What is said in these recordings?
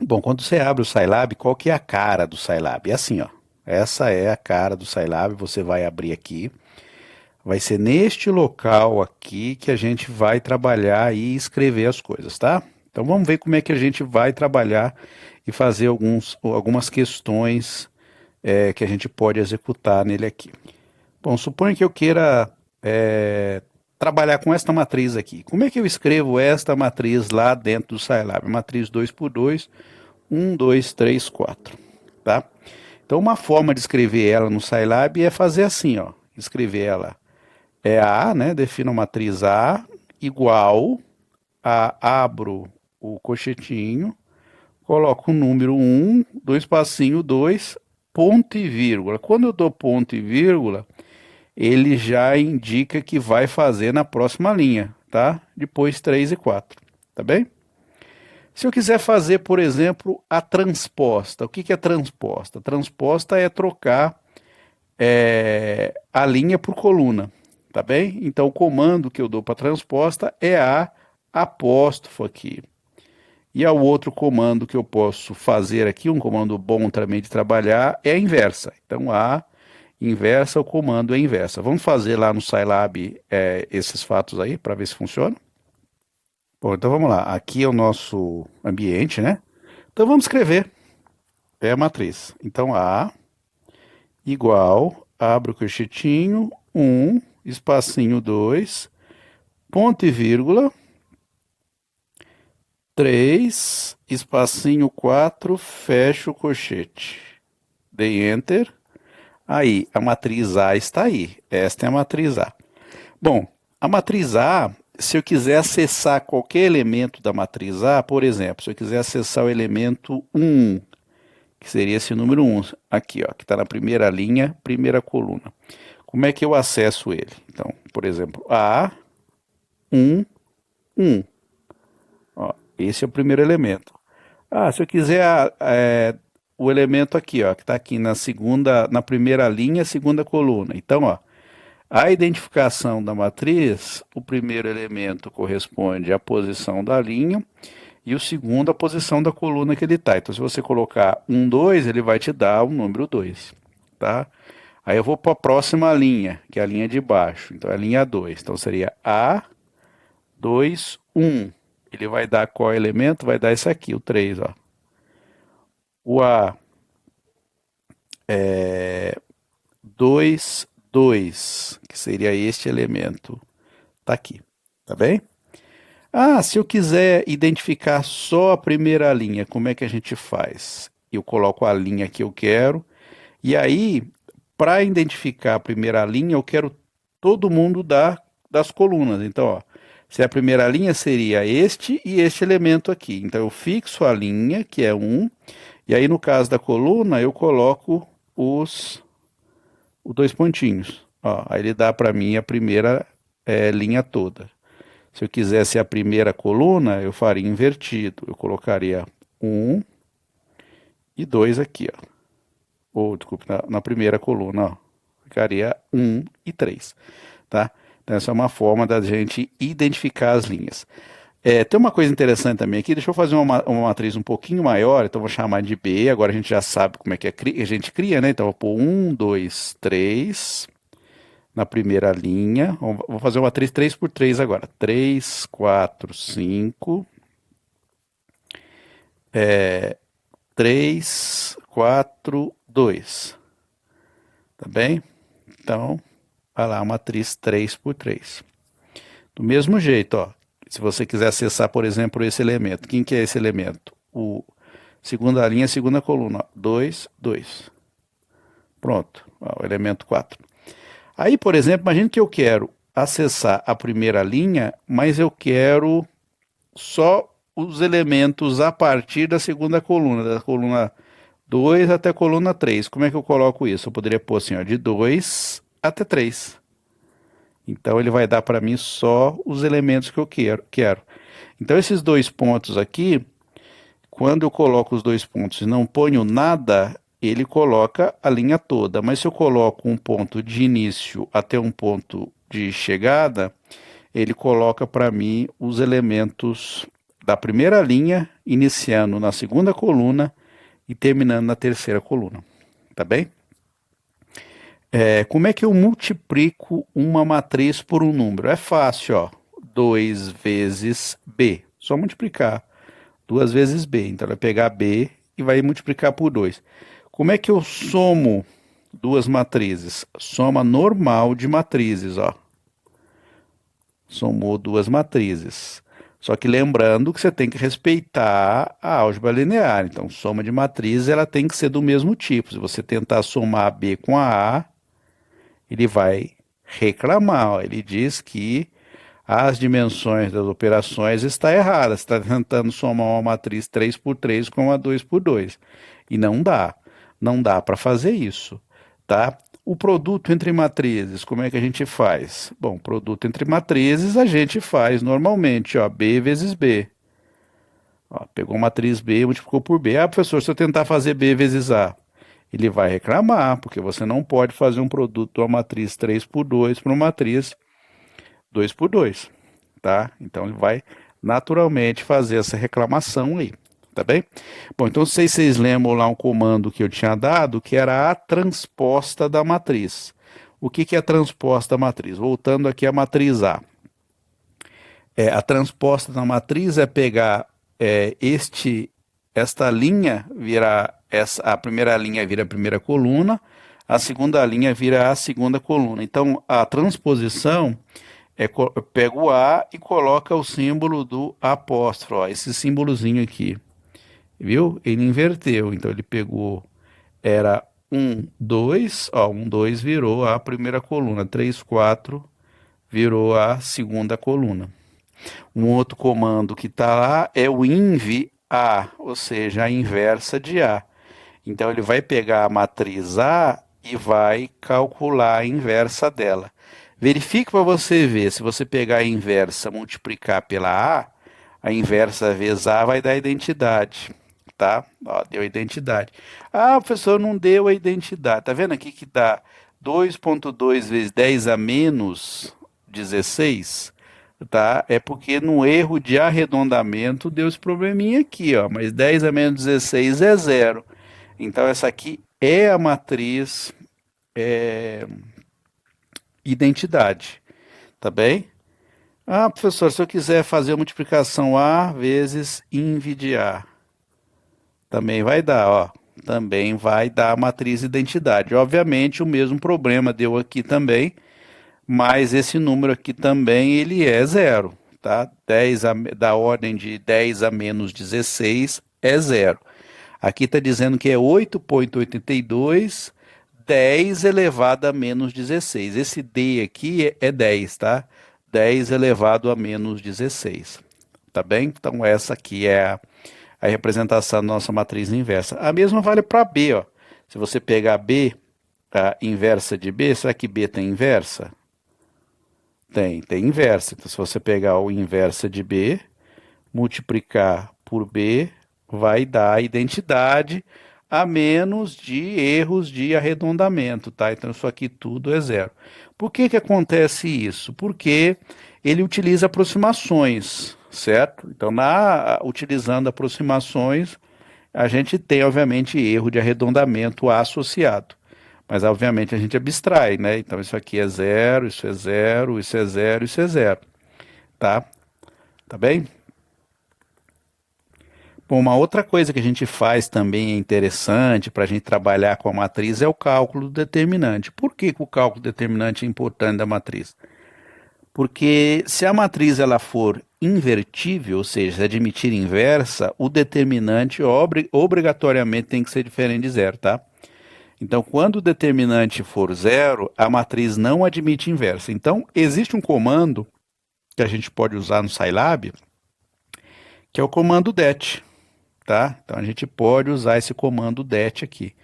Bom, quando você abre o Scilab, qual que é a cara do Scilab? É assim, ó. Essa é a cara do Scilab, você vai abrir aqui. Vai ser neste local aqui que a gente vai trabalhar e escrever as coisas, tá? Então vamos ver como é que a gente vai trabalhar e fazer algumas questões que a gente pode executar nele aqui. Bom, suponha que eu queira trabalhar com esta matriz aqui. Como é que eu escrevo esta matriz lá dentro do Scilab? Matriz 2 por 2, 1, 2, 3, 4, tá? Então uma forma de escrever ela no Scilab é fazer assim, ó. Escrever ela A, né? Defino a matriz A igual a abro o cochetinho, coloco o número 1, dois passinho 2, ponto e vírgula. Quando eu dou ponto e vírgula, ele já indica que vai fazer na próxima linha, tá? Depois 3 e 4, tá bem? Se eu quiser fazer, por exemplo, a transposta, o que que é transposta? Transposta é trocar a linha por coluna, tá bem? Então o comando que eu dou para transposta é a apóstrofo aqui. E o outro comando que eu posso fazer aqui, um comando bom também de trabalhar, é a inversa. Então a inversa, o comando é inversa. Vamos fazer lá no Scilab esses fatos aí para ver se funciona? Bom, então vamos lá. Aqui é o nosso ambiente, né? Então vamos escrever. É a matriz. Então A igual, abre o cochetinho, 1, espacinho 2, ponto e vírgula, 3, espacinho 4, fecha o colchete. Dei Enter. Aí, a matriz A está aí. Esta é a matriz A. Bom, a matriz A, se eu quiser acessar qualquer elemento da matriz A, por exemplo, se eu quiser acessar o elemento 1, que seria esse número 1, aqui, ó, que está na primeira linha, primeira coluna. Como é que eu acesso ele? Então, por exemplo, A1, 1. Ó, esse é o primeiro elemento. Se eu quiser o elemento aqui, ó, que está aqui na primeira linha, segunda coluna. Então, ó, a identificação da matriz, o primeiro elemento corresponde à posição da linha e o segundo à posição da coluna que ele está. Então, se você colocar 1, 2, ele vai te dar o número 2, tá? Aí eu vou para a próxima linha, que é a linha de baixo. Então, é a linha 2. Então, seria A2, 1. Ele vai dar qual elemento? Vai dar esse aqui, o 3, ó. O A2, 2, que seria este elemento, tá aqui, tá bem? Se eu quiser identificar só a primeira linha, como é que a gente faz? Eu coloco a linha que eu quero, e aí, para identificar a primeira linha, eu quero todo mundo das colunas. Então, ó, se a primeira linha seria este e este elemento aqui. Então, eu fixo a linha, que é 1, e aí no caso da coluna, eu coloco os dois pontinhos. Ó, aí ele dá para mim a primeira linha toda. Se eu quisesse a primeira coluna, eu faria invertido. Eu colocaria 1 e 2 aqui, ó. Ou, desculpe, na primeira coluna, ó. Ficaria 1 e 3, tá? Então, essa é uma forma da gente identificar as linhas. Tem uma coisa interessante também aqui, deixa eu fazer uma matriz um pouquinho maior, então vou chamar de B, agora a gente já sabe como é que a gente cria, né? Então, eu vou pôr 1, 2, 3 na primeira linha. Vou fazer uma matriz 3 por 3 agora. 3, 4, 5. 3, 4, 2. Tá bem? Então, vai lá, matriz 3 por 3. Do mesmo jeito, ó. Se você quiser acessar, por exemplo, esse elemento. Quem que é esse elemento? O segunda linha, segunda coluna. 2, 2. Pronto. Ó, o elemento 4. Aí, por exemplo, imagine que eu quero acessar a primeira linha, mas eu quero só os elementos a partir da segunda coluna, da coluna 2 até a coluna 3. Como é que eu coloco isso? Eu poderia pôr assim, ó, de 2 até 3. Então, ele vai dar para mim só os elementos que eu quero. Então, esses dois pontos aqui, quando eu coloco os dois pontos e não ponho nada, ele coloca a linha toda. Mas se eu coloco um ponto de início até um ponto de chegada, ele coloca para mim os elementos da primeira linha, iniciando na segunda coluna e terminando na terceira coluna, tá bem? Como é que eu multiplico uma matriz por um número? É fácil, ó. 2 vezes B. Só multiplicar. 2 vezes B. Então, vai pegar B e vai multiplicar por 2. Como é que eu somo duas matrizes? Soma normal de matrizes, ó. Somou duas matrizes. Só que lembrando que você tem que respeitar a álgebra linear. Então, soma de matrizes ela tem que ser do mesmo tipo. Se você tentar somar B com a ele vai reclamar. Ó. Ele diz que as dimensões das operações está errada. Você está tentando somar uma matriz 3 por 3 com uma 2 por 2. E não dá. Não dá para fazer isso, tá? O produto entre matrizes, como é que a gente faz? Bom, produto entre matrizes a gente faz normalmente, ó, B vezes B. Ó, pegou matriz B, multiplicou por B. Ah, professor, se eu tentar fazer B vezes A, ele vai reclamar, porque você não pode fazer um produto de uma matriz 3 por 2 para uma matriz 2 por 2, tá? Então ele vai naturalmente fazer essa reclamação aí, tá bem? Bom, então não sei se vocês lembram lá um comando que eu tinha dado, que era a transposta da matriz. O que é a transposta da matriz? Voltando aqui à matriz A. A transposta da matriz é pegar esta linha, a primeira linha vira a primeira coluna, a segunda linha vira a segunda coluna. Então, a transposição pega o A e coloca o símbolo do apóstrofo, ó, esse símbolozinho aqui, viu? Ele inverteu, então ele pegou, era 1, 2, ó, 1, 2 virou a primeira coluna, 3, 4 virou a segunda coluna. Um outro comando que está lá é o inv A, ou seja, a inversa de A. Então ele vai pegar a matriz A e vai calcular a inversa dela. Verifique para você ver, se você pegar a inversa, multiplicar pela a inversa vezes A vai dar a identidade, tá? Ó, deu a identidade. Ah, professor, não deu a identidade. Tá vendo aqui que dá 2,2 vezes 10 a menos 16? Tá? É porque no erro de arredondamento deu esse probleminha aqui, ó, mas 10 a menos 16 é zero. Então essa aqui é a matriz identidade, tá bem? Ah, professor, se eu quiser fazer a multiplicação A vezes inv de A, também vai dar, ó, também vai dar a matriz identidade. Obviamente o mesmo problema deu aqui também, mas esse número aqui também ele é zero, tá? Da ordem de 10 a menos 16 é zero. Aqui está dizendo que é 8,82, 10 elevado a menos 16. Esse D aqui é 10, tá? 10 elevado a menos 16, tá bem? Então essa aqui é a representação da nossa matriz inversa. A mesma vale para B, ó. Se você pegar B, a inversa de B, será que B tem inversa? Tem inversa. Então, se você pegar o inversa de B, multiplicar por B, vai dar a identidade a menos de erros de arredondamento, tá? Então, isso aqui tudo é zero. Por que que acontece isso? Porque ele utiliza aproximações, certo? Então, utilizando aproximações, a gente tem, obviamente, erro de arredondamento associado. Mas, obviamente, a gente abstrai, né? Então, isso aqui é zero, isso é zero, isso é zero, isso é zero. Tá? Tá bem? Bom, uma outra coisa que a gente faz também é interessante para a gente trabalhar com a matriz é o cálculo determinante. Por que que o cálculo determinante é importante da matriz? Porque se a matriz ela for invertível, ou seja, se admitir inversa, o determinante obrigatoriamente tem que ser diferente de zero, tá? Então, quando o determinante for zero, a matriz não admite inversa. Então, existe um comando que a gente pode usar no Scilab, que é o comando det, tá? Então, a gente pode usar esse comando det aqui.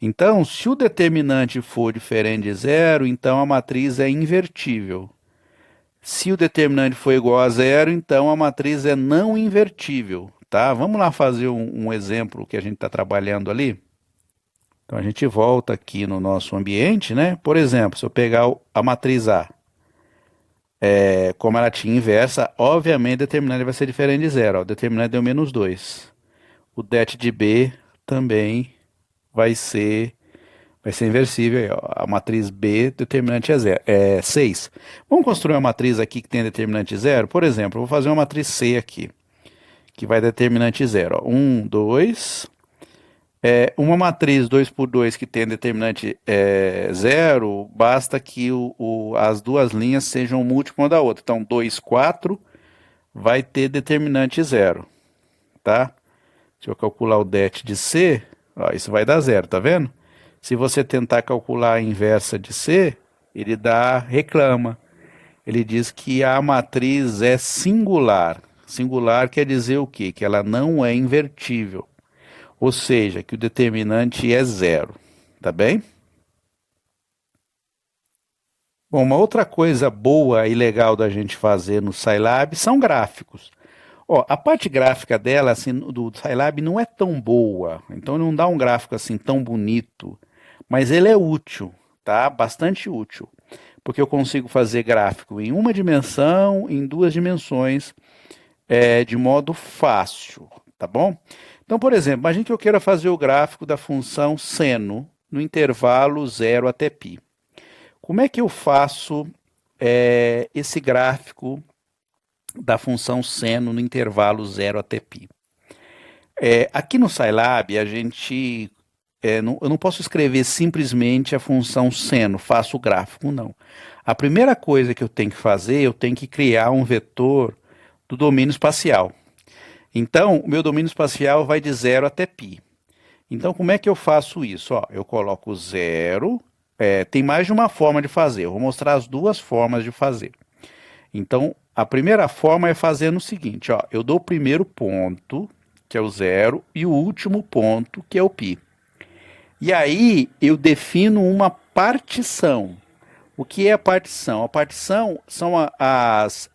Então, se o determinante for diferente de zero, então a matriz é invertível. Se o determinante for igual a zero, então a matriz é não invertível, tá? Vamos lá fazer um exemplo que a gente está trabalhando ali. Então, a gente volta aqui no nosso ambiente, né? Por exemplo, se eu pegar a matriz A, Como ela tinha inversa, obviamente o determinante vai ser diferente de zero. Ó. O determinante deu menos 2. O det de B também vai ser, vai ser inversível. Aí, ó. A matriz B, determinante é, zero, é 6. Vamos construir uma matriz aqui que tem determinante zero? Por exemplo, eu vou fazer uma matriz C aqui, que vai determinante zero. 1, 2. Uma matriz 2 por 2 que tem determinante zero, basta que as duas linhas sejam múltiplo uma da outra. Então, 2, 4 vai ter determinante zero, tá? Se eu calcular o det de C, ó, isso vai dar zero, tá vendo? Se você tentar calcular a inversa de C, ele reclama. Ele diz que a matriz é singular. Singular quer dizer o quê? Que ela não é invertível. Ou seja, que o determinante é zero, tá bem? Bom, uma outra coisa boa e legal da gente fazer no Scilab são gráficos. Ó, a parte gráfica dela, assim, do Scilab não é tão boa, então não dá um gráfico assim tão bonito, mas ele é útil, tá? Bastante útil, porque eu consigo fazer gráfico em uma dimensão, em duas dimensões, de modo fácil, tá bom? Então, por exemplo, imagine que eu queira fazer o gráfico da função seno no intervalo 0 até π. Como é que eu faço esse gráfico da função seno no intervalo 0 até π? Aqui no Scilab, a gente eu não posso escrever simplesmente a função seno, faço o gráfico, não. A primeira coisa que eu tenho que fazer, eu tenho que criar um vetor do domínio espacial. Então, o meu domínio espacial vai de 0 até π. Então, como é que eu faço isso? Ó, eu coloco 0, tem mais de uma forma de fazer, eu vou mostrar as duas formas de fazer. Então, a primeira forma é fazendo o seguinte, ó, eu dou o primeiro ponto, que é o 0, e o último ponto, que é o π. E aí, eu defino uma partição. O que é a partição? A partição são as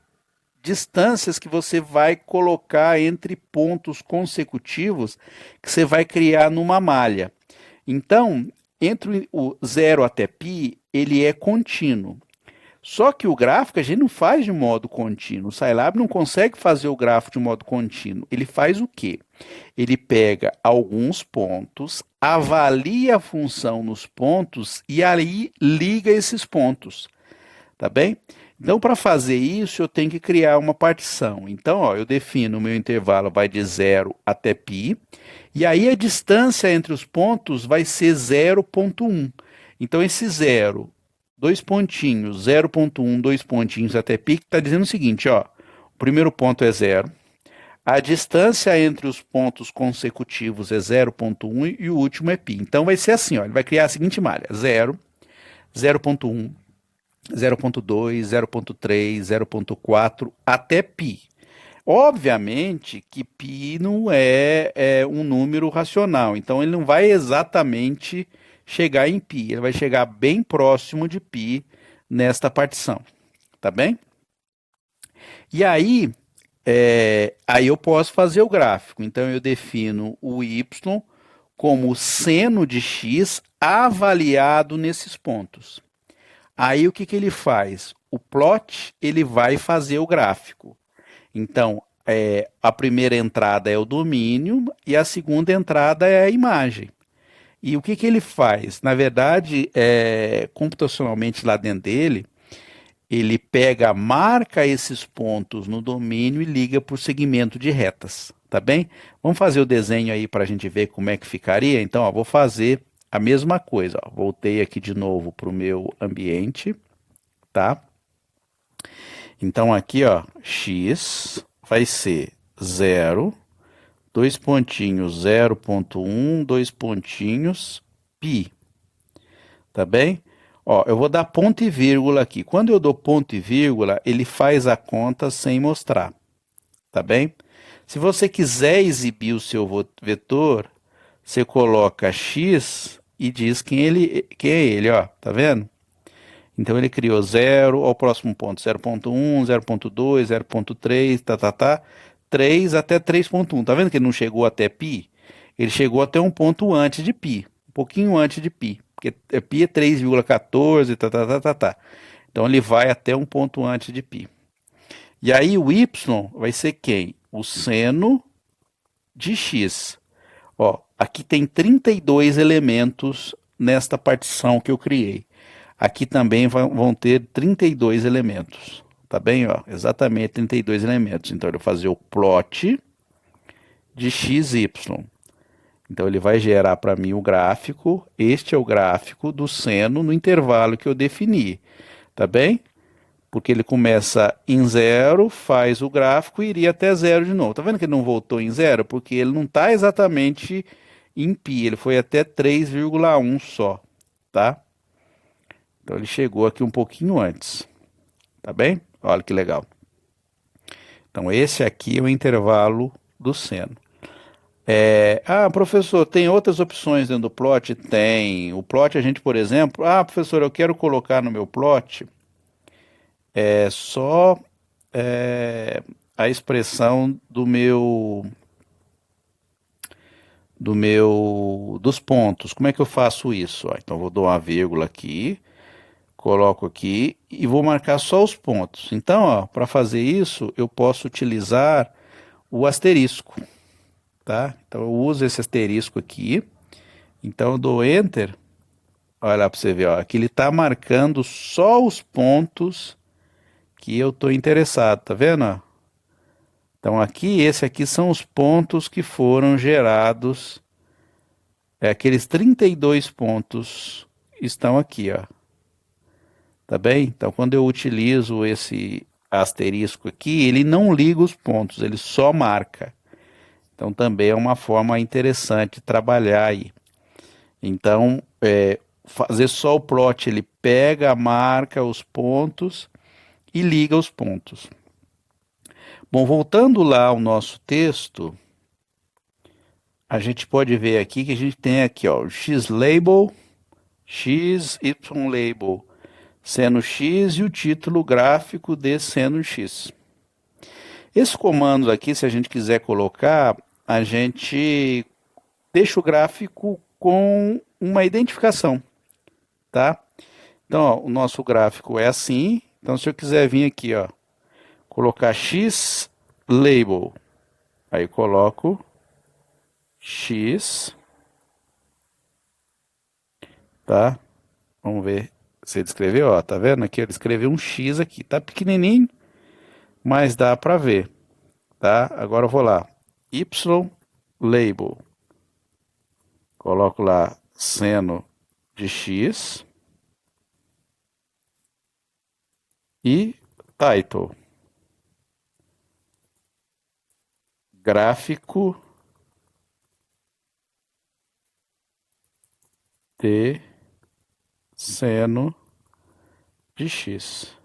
distâncias que você vai colocar entre pontos consecutivos que você vai criar numa malha. Então, entre o 0 até π, ele é contínuo. Só que o gráfico a gente não faz de modo contínuo. O Scilab não consegue fazer o gráfico de modo contínuo. Ele faz o quê? Ele pega alguns pontos, avalia a função nos pontos e aí liga esses pontos. Tá bem? Então, para fazer isso, eu tenho que criar uma partição. Então, ó, eu defino o meu intervalo vai de 0 até π, e aí a distância entre os pontos vai ser 0,1. Então, esse 0, dois pontinhos, 0,1, dois pontinhos até π, está dizendo o seguinte, ó, o primeiro ponto é 0, a distância entre os pontos consecutivos é 0,1 e o último é π. Então, vai ser assim, ó, ele vai criar a seguinte malha, 0, 0,1, 0,2, 0,3, 0,4 até π. Obviamente que π não é um número racional, então ele não vai exatamente chegar em π, ele vai chegar bem próximo de π nesta partição, tá bem? E aí eu posso fazer o gráfico, então eu defino o y como seno de x avaliado nesses pontos. Aí o que ele faz? O plot ele vai fazer o gráfico. Então, a primeira entrada é o domínio e a segunda entrada é a imagem. E o que ele faz? Na verdade, computacionalmente lá dentro dele, ele marca esses pontos no domínio e liga por segmento de retas, tá bem? Vamos fazer o desenho aí para a gente ver como é que ficaria? Então, ó, vou fazer a mesma coisa, ó. Voltei aqui de novo para o meu ambiente, tá? Então aqui, ó, x vai ser 0, dois pontinhos, 0,1, dois pontinhos, π. Tá bem? Ó, eu vou dar ponto e vírgula aqui. Quando eu dou ponto e vírgula, ele faz a conta sem mostrar. Tá bem? Se você quiser exibir o seu vetor, você coloca x e diz quem é ele, ó. Tá vendo? Então ele criou 0 ao próximo ponto, 0,1, 0,2, 0,3, 3 até 3,1. Tá vendo que ele não chegou até π? Ele chegou até um ponto antes de π, um pouquinho antes de π, porque π é 3,14, Então ele vai até um ponto antes de π. E aí o y vai ser quem? O seno de x. Ó, aqui tem 32 elementos nesta partição que eu criei. Aqui também vão ter 32 elementos. Tá bem? Ó, exatamente 32 elementos. Então eu vou fazer o plot de x, y. Então ele vai gerar para mim o gráfico. Este é o gráfico do seno no intervalo que eu defini. Tá bem? Porque ele começa em 0, faz o gráfico e iria até 0 de novo. Tá vendo que ele não voltou em 0? Porque ele não está exatamente em π, ele foi até 3,1 só, tá? Então ele chegou aqui um pouquinho antes, tá bem? Olha que legal. Então esse aqui é o intervalo do seno. Professor, tem outras opções dentro do plot? Tem. O plot a gente, por exemplo, professor, eu quero colocar no meu plot só a expressão dos pontos. Como é que eu faço isso? Então vou dar uma vírgula aqui, coloco aqui e vou marcar só os pontos. Então, para fazer isso, eu posso utilizar o asterisco, tá? Então eu uso esse asterisco aqui. Então eu dou Enter. Olha lá para você ver, ó, aqui ele está marcando só os pontos que eu estou interessado, tá vendo? Então aqui, esse aqui são os pontos que foram gerados. Aqueles 32 pontos estão aqui, ó. Tá bem? Então quando eu utilizo esse asterisco aqui, ele não liga os pontos, ele só marca. Então também é uma forma interessante de trabalhar aí. Então, fazer só o plot, ele pega, marca os pontos e liga os pontos. Bom, voltando lá ao nosso texto, a gente pode ver aqui que a gente tem aqui, ó, xlabel, xylabel, seno x e o título gráfico de seno x. Esses comandos aqui, se a gente quiser colocar, a gente deixa o gráfico com uma identificação, tá? Então, ó, o nosso gráfico é assim. Então, se eu quiser vir aqui, ó, colocar xlabel, aí eu coloco x, tá? Vamos ver se ele escreveu, ó, tá vendo aqui? Ele escreveu um x aqui, tá pequenininho, mas dá para ver, tá? Agora eu vou lá, ylabel, coloco lá seno de x e title, gráfico de seno de x.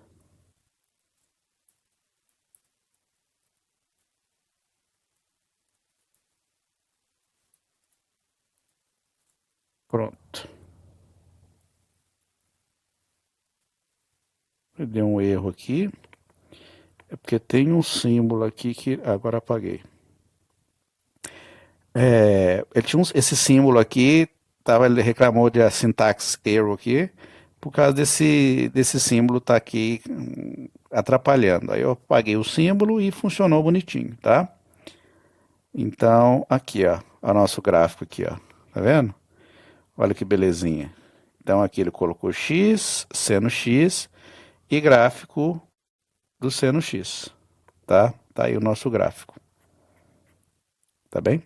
Pronto. Eu dei um erro aqui. É porque tem um símbolo aqui que agora apaguei. Ele tinha esse símbolo aqui, ele reclamou de a syntax error aqui, por causa desse símbolo tá aqui atrapalhando. Aí eu apaguei o símbolo e funcionou bonitinho, tá? Então, aqui, ó, o nosso gráfico aqui, ó, tá vendo? Olha que belezinha. Então aqui ele colocou x, seno x e gráfico do seno x, tá? Tá aí o nosso gráfico. Tá bem?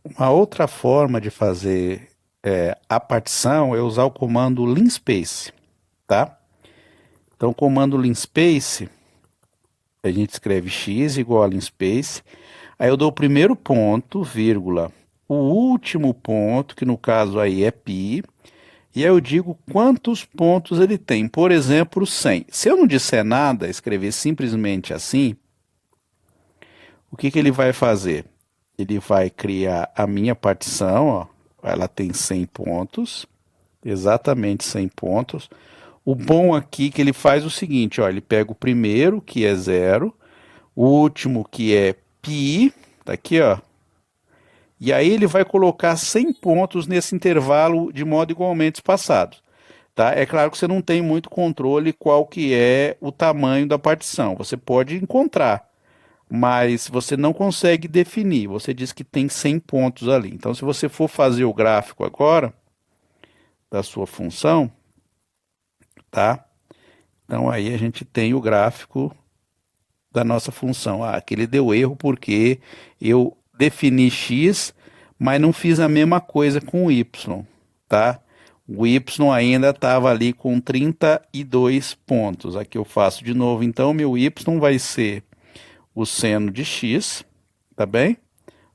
Uma outra forma de fazer a partição é usar o comando linspace, tá? Então o comando linspace, a gente escreve x igual a linspace, aí eu dou o primeiro ponto, vírgula, o último ponto, que no caso aí é π, e aí eu digo quantos pontos ele tem. Por exemplo, 100. Se eu não disser nada, escrever simplesmente assim, o que ele vai fazer? Ele vai criar a minha partição, ó, ela tem 100 pontos, exatamente 100 pontos. O bom aqui é que ele faz o seguinte, ó, ele pega o primeiro, que é 0, o último, que é π, tá aqui, ó, e aí ele vai colocar 100 pontos nesse intervalo de modo igualmente espaçado. tá? É claro que você não tem muito controle qual que é o tamanho da partição. Você pode encontrar, mas você não consegue definir. Você diz que tem 100 pontos ali. Então, se você for fazer o gráfico agora da sua função, tá? Então aí a gente tem o gráfico da nossa função. Ah, aqui ele deu erro porque eu defini x, mas não fiz a mesma coisa com o y, tá? O y ainda estava ali com 32 pontos. Aqui eu faço de novo. Então, meu y vai ser o seno de x, tá bem?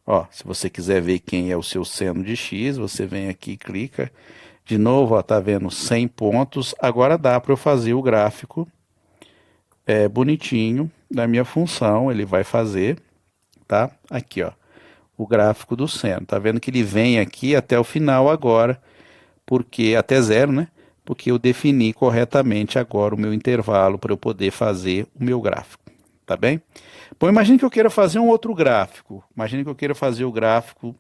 Ó, se você quiser ver quem é o seu seno de x, você vem aqui e clica. De novo, ó, tá vendo 100 pontos. Agora dá para eu fazer o gráfico bonitinho da minha função. Ele vai fazer, tá? Aqui, ó, o gráfico do seno. Tá vendo que ele vem aqui até o final agora, porque até zero, né? Porque eu defini corretamente agora o meu intervalo para eu poder fazer o meu gráfico, tá bem? Bom, imagine que eu queira fazer um outro gráfico. Imagine que eu queira fazer o gráfico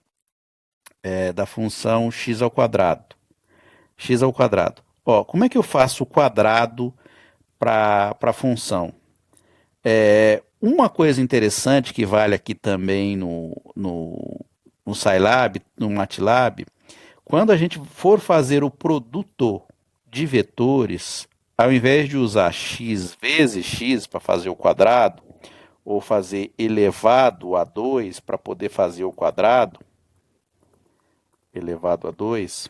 da função x ao quadrado. X ao quadrado. Ó, como é que eu faço o quadrado para a função? Uma coisa interessante que vale aqui também no Scilab, no MATLAB, quando a gente for fazer o produto de vetores, ao invés de usar x vezes x para fazer o quadrado, ou fazer elevado a 2 para poder fazer o quadrado, elevado a 2,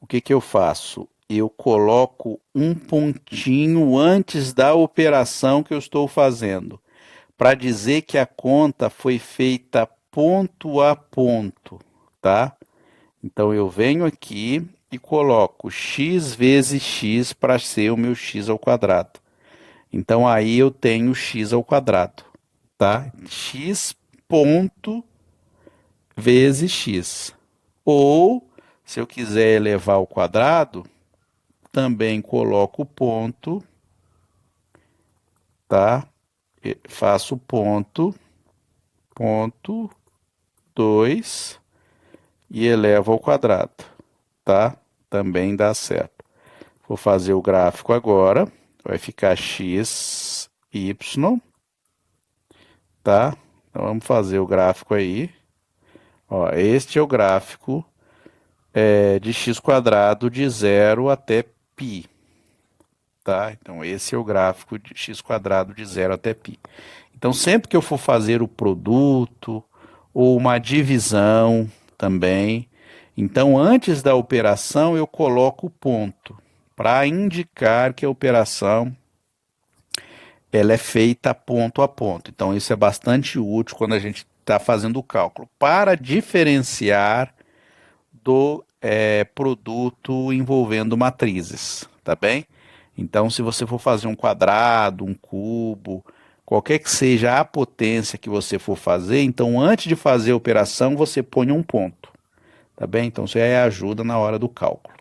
o que que eu faço? Eu coloco um pontinho antes da operação que eu estou fazendo, para dizer que a conta foi feita ponto a ponto, tá? Então eu venho aqui e coloco x vezes x para ser o meu x ao quadrado. Então aí eu tenho x ao quadrado, tá? X ponto vezes x. Ou, se eu quiser elevar ao quadrado, também coloco ponto, tá? Faço ponto, ponto 2 e elevo ao quadrado, tá? Também dá certo. Vou fazer o gráfico agora, vai ficar x, y, tá? Então vamos fazer o gráfico aí. Ó, este é o gráfico de x quadrado de 0 até π, tá? Então esse é o gráfico de x quadrado de 0 até π. Então sempre que eu for fazer o produto ou uma divisão também, então antes da operação eu coloco o ponto para indicar que a operação ela é feita ponto a ponto. Então isso é bastante útil quando a gente está fazendo o cálculo para diferenciar do produto envolvendo matrizes, tá bem? Então, se você for fazer um quadrado, um cubo, qualquer que seja a potência que você for fazer, então antes de fazer a operação, você põe um ponto, tá bem? Então, isso aí ajuda na hora do cálculo.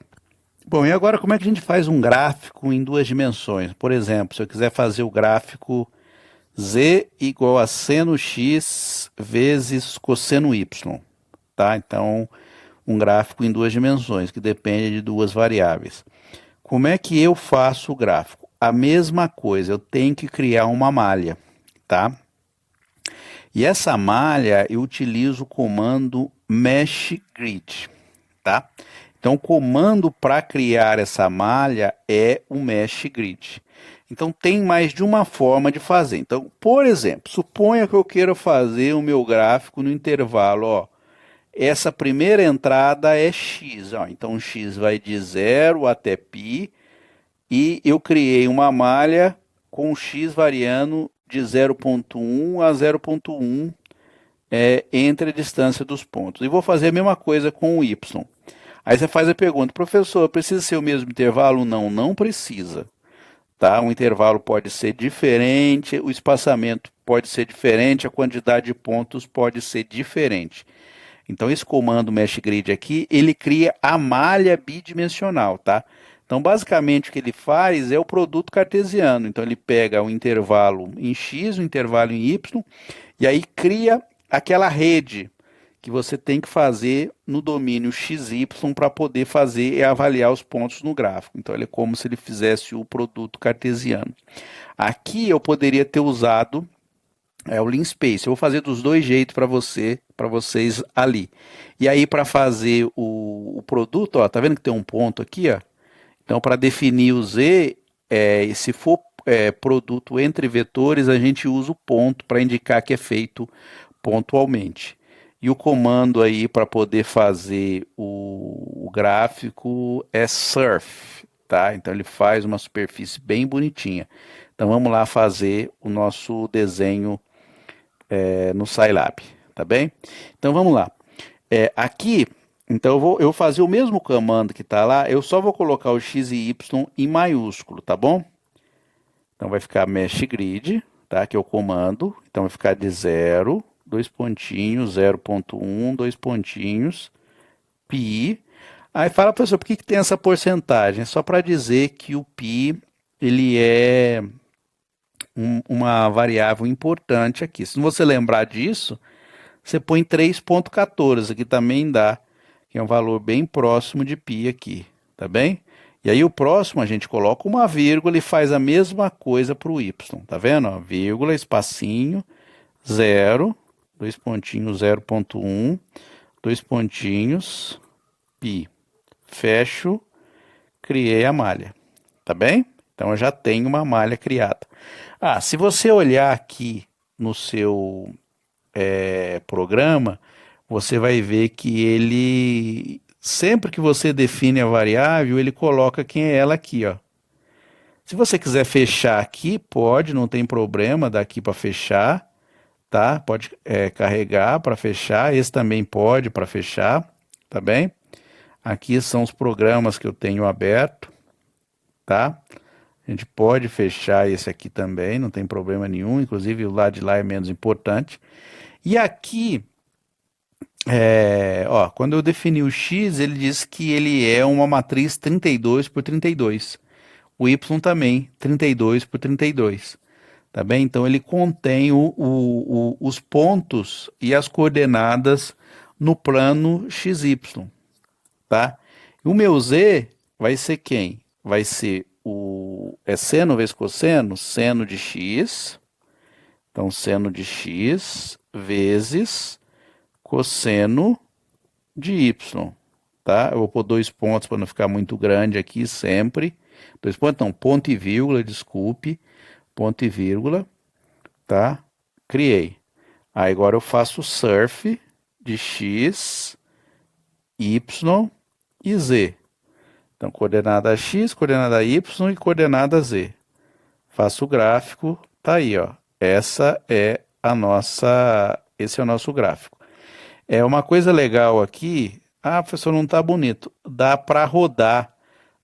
Bom, e agora como é que a gente faz um gráfico em duas dimensões? Por exemplo, se eu quiser fazer o gráfico z igual a seno x vezes cosseno y, tá? Então, um gráfico em duas dimensões, que depende de duas variáveis. Como é que eu faço o gráfico? A mesma coisa, eu tenho que criar uma malha, tá? E essa malha eu utilizo o comando mesh grid, tá? Então, o comando para criar essa malha é o mesh grid. Então, tem mais de uma forma de fazer. Então, por exemplo, suponha que eu queira fazer o meu gráfico no intervalo, ó. Essa primeira entrada é x, ó. Então x vai de 0 até π, e eu criei uma malha com x variando de 0,1 a 0,1 entre a distância dos pontos. E vou fazer a mesma coisa com o y. Aí você faz a pergunta, professor, precisa ser o mesmo intervalo? Não, não precisa. Tá? O intervalo pode ser diferente, o espaçamento pode ser diferente, a quantidade de pontos pode ser diferente. Então, esse comando mesh grid aqui, ele cria a malha bidimensional, tá? Então, basicamente, o que ele faz é o produto cartesiano. Então, ele pega o intervalo em x, o intervalo em y, e aí cria aquela rede que você tem que fazer no domínio XY para poder fazer e avaliar os pontos no gráfico. Então, ele é como se ele fizesse o produto cartesiano. Aqui eu poderia ter usado o Lean Space. Eu vou fazer dos dois jeitos para vocês ali. E aí, para fazer o produto, ó, tá vendo que tem um ponto aqui, ó? Então, para definir o Z, se for produto entre vetores, a gente usa o ponto para indicar que é feito pontualmente. E o comando aí para poder fazer o gráfico é surf, tá? Então ele faz uma superfície bem bonitinha. Então vamos lá fazer o nosso desenho no Scilab, tá bem? Então vamos lá. Aqui, então eu vou fazer o mesmo comando que está lá, eu só vou colocar o x e y em maiúsculo, tá bom? Então vai ficar mesh grid, tá? Que é o comando. Então vai ficar de 0, 2 pontinhos, 0.1, 2 pontinhos, pi. Aí fala, professor, por que tem essa porcentagem? É só para dizer que o pi, ele é uma variável importante aqui. Se você lembrar disso, você põe 3.14, que também dá, que é um valor bem próximo de pi aqui, tá bem? E aí o próximo a gente coloca uma vírgula e faz a mesma coisa para o y, tá vendo? Ó, vírgula, espacinho, 0, 2 pontinhos, 0.1, 2 pontinhos, pi. Fecho, criei a malha, tá bem? Então eu já tenho uma malha criada. Se você olhar aqui no seu programa, você vai ver que ele, sempre que você define a variável, ele coloca quem é ela aqui, ó. Se você quiser fechar aqui, pode, não tem problema, daqui para fechar, tá? Pode carregar para fechar, esse também pode para fechar, tá bem? Aqui são os programas que eu tenho aberto, tá? A gente pode fechar esse aqui também, não tem problema nenhum, inclusive o lado de lá é menos importante. E aqui, quando eu defini o x, ele diz que ele é uma matriz 32 por 32. O y também, 32 por 32. Tá bem? Então ele contém os pontos e as coordenadas no plano XY. Tá? E o meu z vai ser quem? Vai ser seno vezes cosseno? Seno de x. Então, seno de x vezes cosseno de y, tá? Eu vou pôr 2 pontos para não ficar muito grande aqui sempre. 2 pontos, não, ponto e vírgula, desculpe. Ponto e vírgula, tá? Criei. Aí agora eu faço surf de x, y e z. Então, coordenada x, coordenada y e coordenada z. Faço o gráfico, tá aí, ó. Esse é o nosso gráfico. Uma coisa legal aqui, professor, não está bonito, dá para rodar,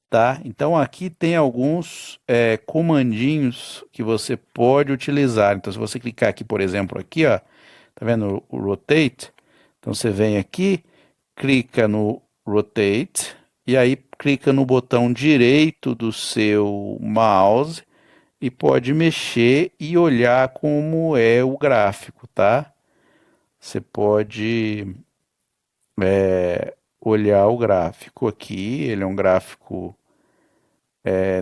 tá? Então aqui tem alguns comandinhos que você pode utilizar. Então se você clicar aqui, por exemplo, aqui, ó, tá vendo o rotate? Então você vem aqui, clica no rotate, e aí clica no botão direito do seu mouse, e pode mexer e olhar como é o gráfico, tá? Você pode olhar o gráfico aqui, ele é um gráfico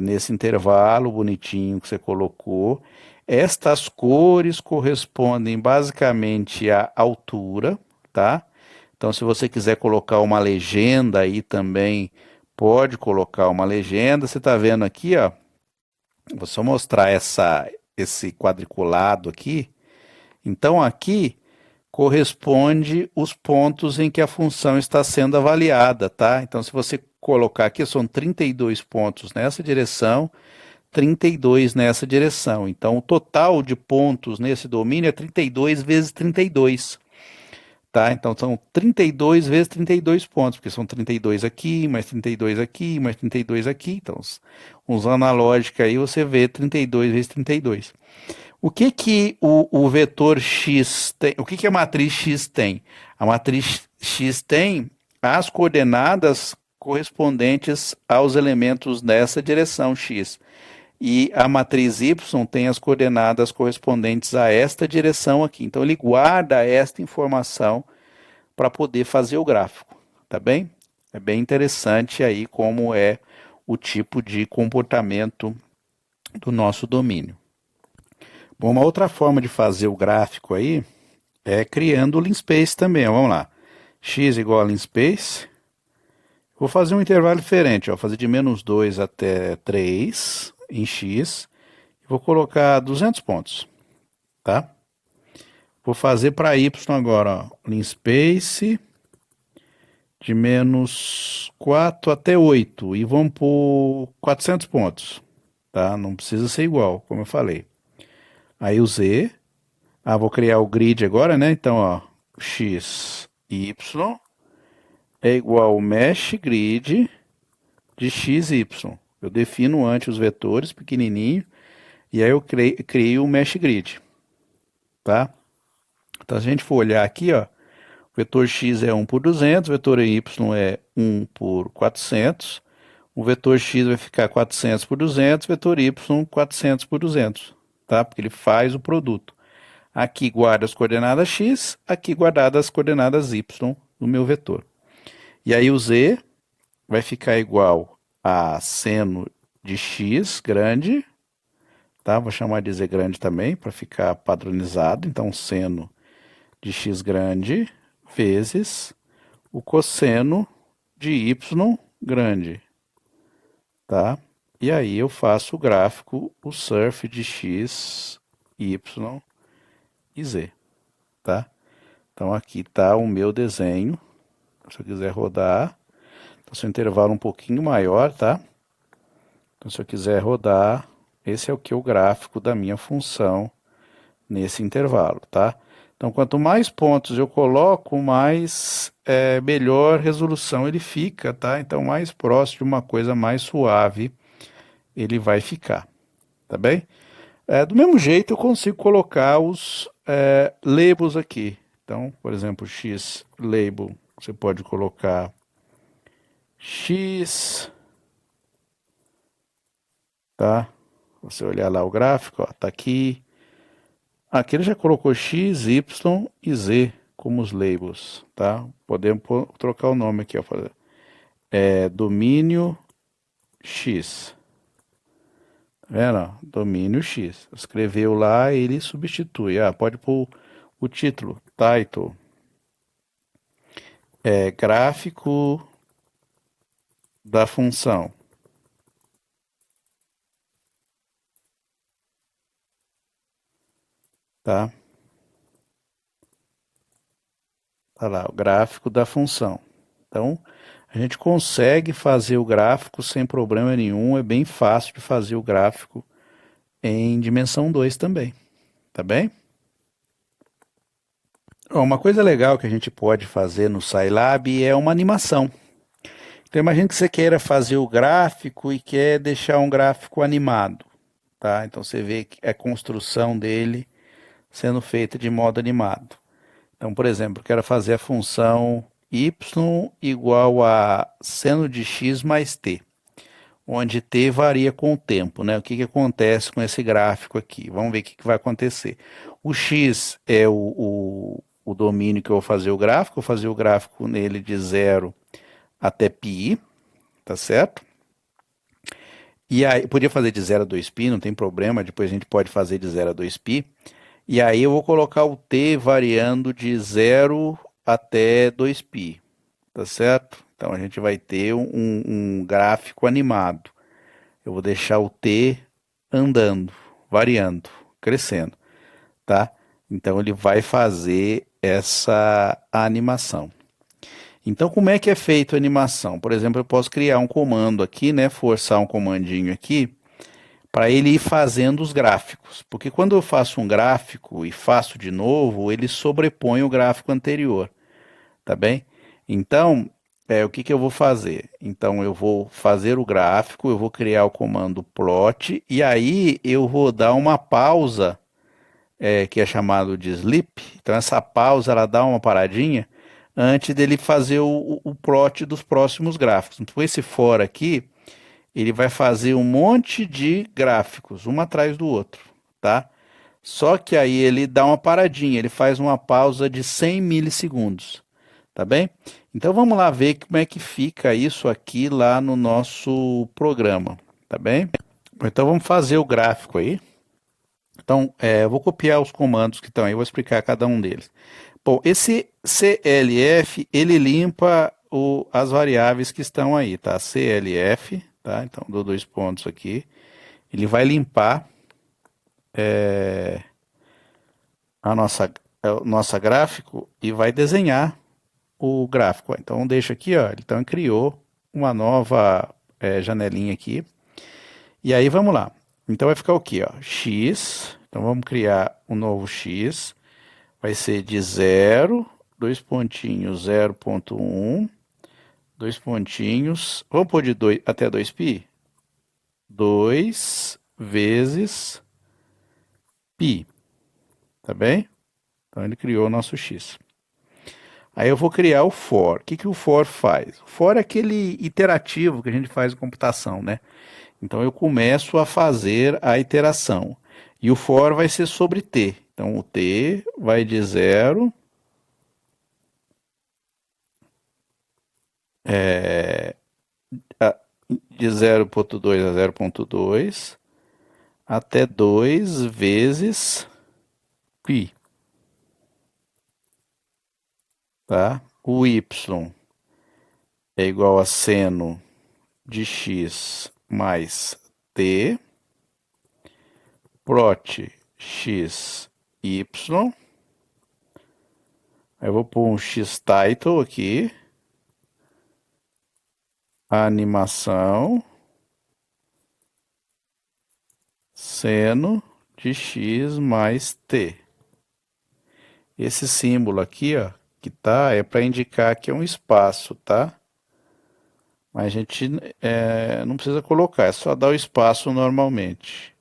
nesse intervalo bonitinho que você colocou. Estas cores correspondem basicamente à altura, tá? Então, se você quiser colocar uma legenda aí também, pode colocar uma legenda. Você está vendo aqui, ó. Vou só mostrar esse quadriculado aqui. Então, aqui corresponde os pontos em que a função está sendo avaliada, tá? Então, se você colocar aqui, são 32 pontos nessa direção, 32 nessa direção. Então, o total de pontos nesse domínio é 32 vezes 32. Tá? Então, são 32 vezes 32 pontos, porque são 32 aqui, mais 32 aqui, mais 32 aqui. Então, usando a lógica aí, você vê 32 vezes 32. O que o vetor x tem? O que a matriz x tem? A matriz x tem as coordenadas correspondentes aos elementos nessa direção x. E a matriz y tem as coordenadas correspondentes a esta direção aqui. Então, ele guarda esta informação para poder fazer o gráfico, tá bem? É bem interessante aí como é o tipo de comportamento do nosso domínio. Bom, uma outra forma de fazer o gráfico aí é criando o linspace também, ó. Vamos lá. X igual a linspace. Vou fazer um intervalo diferente, ó. Vou fazer de -2 até 3 em X. Vou colocar 200 pontos, tá? Vou fazer para Y agora, ó. Linspace de -4 até 8. E vamos por 400 pontos, tá? Não precisa ser igual, como eu falei. Aí o Z. Vou criar o grid agora, né? Então, ó, x, y é igual ao mesh grid de x, y. Eu defino antes os vetores pequenininho e aí eu crio o mesh grid, tá? Então, se a gente for olhar aqui, ó, o vetor x é 1 por 200, o vetor y é 1 por 400, o vetor x vai ficar 400 por 200, o vetor y 400 por 200, tá? Porque ele faz o produto. Aqui guarda as coordenadas x, aqui guardadas as coordenadas y do meu vetor. E aí o z vai ficar igual a seno de x grande, tá? Vou chamar de z grande também, para ficar padronizado. Então, seno de x grande vezes o cosseno de y grande, tá? E aí eu faço o gráfico, o surf de x, y e z, tá? Então aqui está o meu desenho. Se eu quiser rodar, então se o intervalo um pouquinho maior, tá? Então se eu quiser rodar, esse é o gráfico da minha função nesse intervalo, tá? Então quanto mais pontos eu coloco, mais melhor resolução ele fica, tá? Então mais próximo de uma coisa mais suave ele vai ficar, tá bem? Do mesmo jeito eu consigo colocar os labels aqui. Então, por exemplo, X label, você pode colocar X, tá? Você olhar lá o gráfico, ó, tá aqui. Aqui ele já colocou X, Y e Z como os labels, tá? Podemos trocar o nome aqui, ó. Domínio X. Tá vendo? Domínio X. Escreveu lá, ele substitui. Pode pôr o título, title. Gráfico da função. Tá? Tá lá, o gráfico da função. Então, a gente consegue fazer o gráfico sem problema nenhum. É bem fácil de fazer o gráfico em dimensão 2 também. Tá bem? Uma coisa legal que a gente pode fazer no Scilab é uma animação. Então imagine que você queira fazer o gráfico e quer deixar um gráfico animado, tá? Então você vê que a construção dele sendo feita de modo animado. Então, por exemplo, eu quero fazer a função y igual a seno de x mais t, onde t varia com o tempo, né? O que acontece com esse gráfico aqui? Vamos ver o que vai acontecer. O x é o domínio que eu vou fazer o gráfico, vou fazer o gráfico nele de 0 até π, tá certo? E aí, podia fazer de 0 a 2π, não tem problema, depois a gente pode fazer de 0 a 2π. E aí eu vou colocar o t variando de 0 até 2π, tá certo? Então a gente vai ter um gráfico animado. Eu vou deixar o t andando, variando, crescendo, tá? Então ele vai fazer essa animação. Então como é que é feita a animação? Por exemplo, eu posso criar um comando aqui, né? Forçar um comandinho aqui, para ele ir fazendo os gráficos. Porque quando eu faço um gráfico e faço de novo, ele sobrepõe o gráfico anterior, tá bem? Então, o que eu vou fazer? Então eu vou fazer o gráfico, eu vou criar o comando plot, e aí eu vou dar uma pausa, que é chamado de sleep. Então essa pausa, ela dá uma paradinha, antes dele fazer o plot dos próximos gráficos. Então esse for aqui, ele vai fazer um monte de gráficos, um atrás do outro, tá? Só que aí ele dá uma paradinha, ele faz uma pausa de 100 milissegundos. tá bem? Então vamos lá ver como é que fica isso aqui lá no nosso programa, tá bem? Então vamos fazer o gráfico aí. Então, eu vou copiar os comandos que estão aí, vou explicar cada um deles. Bom, esse CLF, ele limpa as variáveis que estão aí, tá? CLF, tá? Então, dou 2 pontos aqui. Ele vai limpar o nosso gráfico e vai desenhar o gráfico. Então, deixa aqui, ó. Então, criou uma nova janelinha aqui. E aí, vamos lá. Então, vai ficar o quê, ó? X. Então, vamos criar um novo X. Vai ser de 0, 2 pontinhos, 0,1, 2 pontinhos. Vamos pôr de 2 até 2π? 2 vezes π. Tá bem? Então, ele criou o nosso X. Aí eu vou criar o for. O que que o for faz? O for é aquele iterativo que a gente faz em computação, né? Então eu começo a fazer a iteração. E o for vai ser sobre t. Então o t vai de 0 de 0,2 a 0,2 até 2 vezes π. Tá? O y é igual a seno de x mais t, prot x y. Aí eu vou pôr um x title aqui, a animação, seno de x mais t. Esse símbolo aqui, ó, que tá, é para indicar que é um espaço, tá? Mas a gente não precisa colocar, é só dar o espaço normalmente.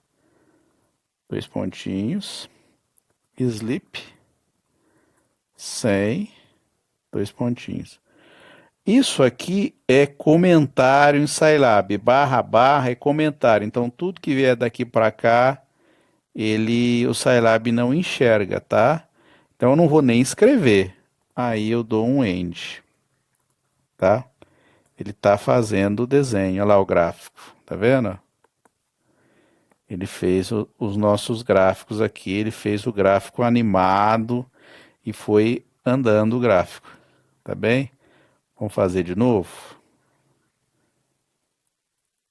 2 pontinhos, sleep, 100, 2 pontinhos. Isso aqui é comentário em Scilab, barra barra é comentário. Então tudo que vier daqui para cá, o Scilab não enxerga, tá? Então eu não vou nem escrever. Aí eu dou um end, tá? Ele está fazendo o desenho, olha lá o gráfico, tá vendo? Ele fez os nossos gráficos aqui, ele fez o gráfico animado e foi andando o gráfico, tá bem? Vamos fazer de novo?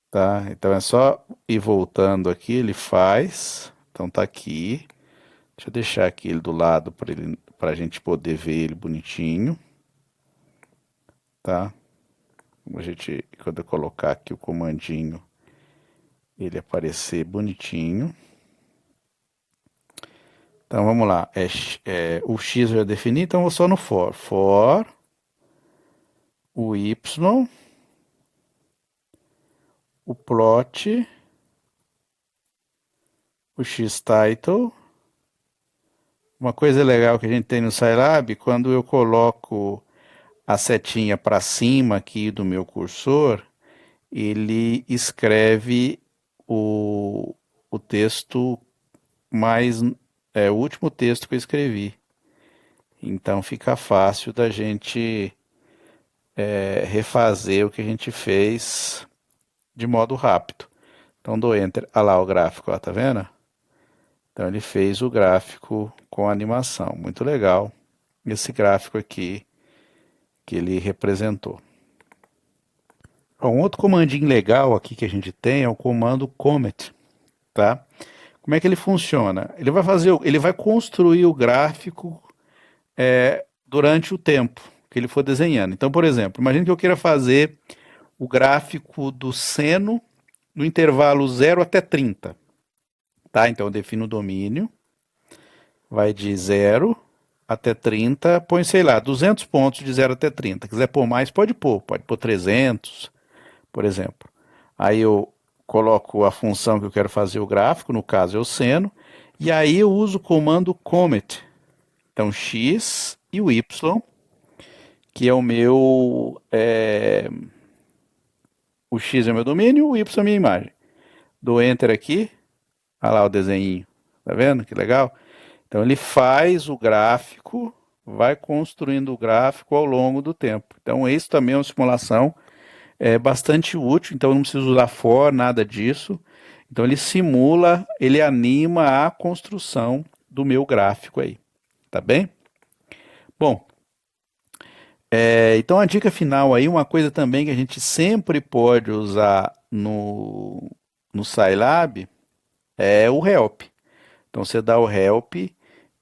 Tá? Então é só ir voltando aqui, ele faz. Então tá aqui. Deixa eu deixar aqui ele do lado para a gente poder ver ele bonitinho. Tá? Quando eu colocar aqui o comandinho, ele aparecer bonitinho. Então vamos lá. O X eu já defini, então eu vou só no for. For o Y, o plot, o X-title. Uma coisa legal que a gente tem no Scilab, quando eu coloco a setinha para cima aqui do meu cursor, ele escreve o texto mais, o último texto que eu escrevi. Então fica fácil da gente refazer o que a gente fez de modo rápido. Então dou Enter, olha lá o gráfico, ó, tá vendo? Então ele fez o gráfico com animação, muito legal. Esse gráfico aqui que ele representou. Um outro comandinho legal aqui que a gente tem é o comando Comet, tá? Como é que ele funciona? Ele vai construir o gráfico durante o tempo que ele for desenhando. Então, por exemplo, imagine que eu queira fazer o gráfico do seno no intervalo 0 até 30. Tá? Então eu defino o domínio, vai de 0 até 30, põe, sei lá, 200 pontos de 0 até 30. Quiser pôr mais, pode pôr 300, por exemplo. Aí eu coloco a função que eu quero fazer o gráfico, no caso é o seno, e aí eu uso o comando comet. Então x e o y, que é o meu... o x é o meu domínio, o y é a minha imagem. Dou enter aqui, olha lá o desenho, tá vendo que legal? Então ele faz o gráfico vai construindo o gráfico ao longo do tempo. Então, isso também é uma simulação bastante útil, então não precisa usar for, nada disso. Então ele simula, ele anima a construção do meu gráfico aí, tá bem? Bom, então a dica final aí, uma coisa também que a gente sempre pode usar no Scilab é o help. Então você dá o help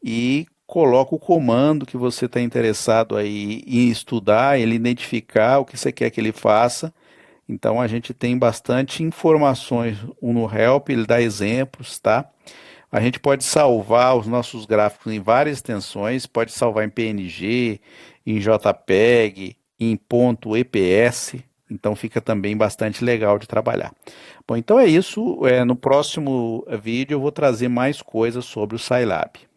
e coloca o comando que você está interessado aí em estudar, ele identificar o que você quer que ele faça. Então a gente tem bastante informações no help, ele dá exemplos, tá? A gente pode salvar os nossos gráficos em várias extensões, pode salvar em PNG, em JPEG, em ponto .eps, então fica também bastante legal de trabalhar. Bom, então é isso. No próximo vídeo eu vou trazer mais coisas sobre o Scilab.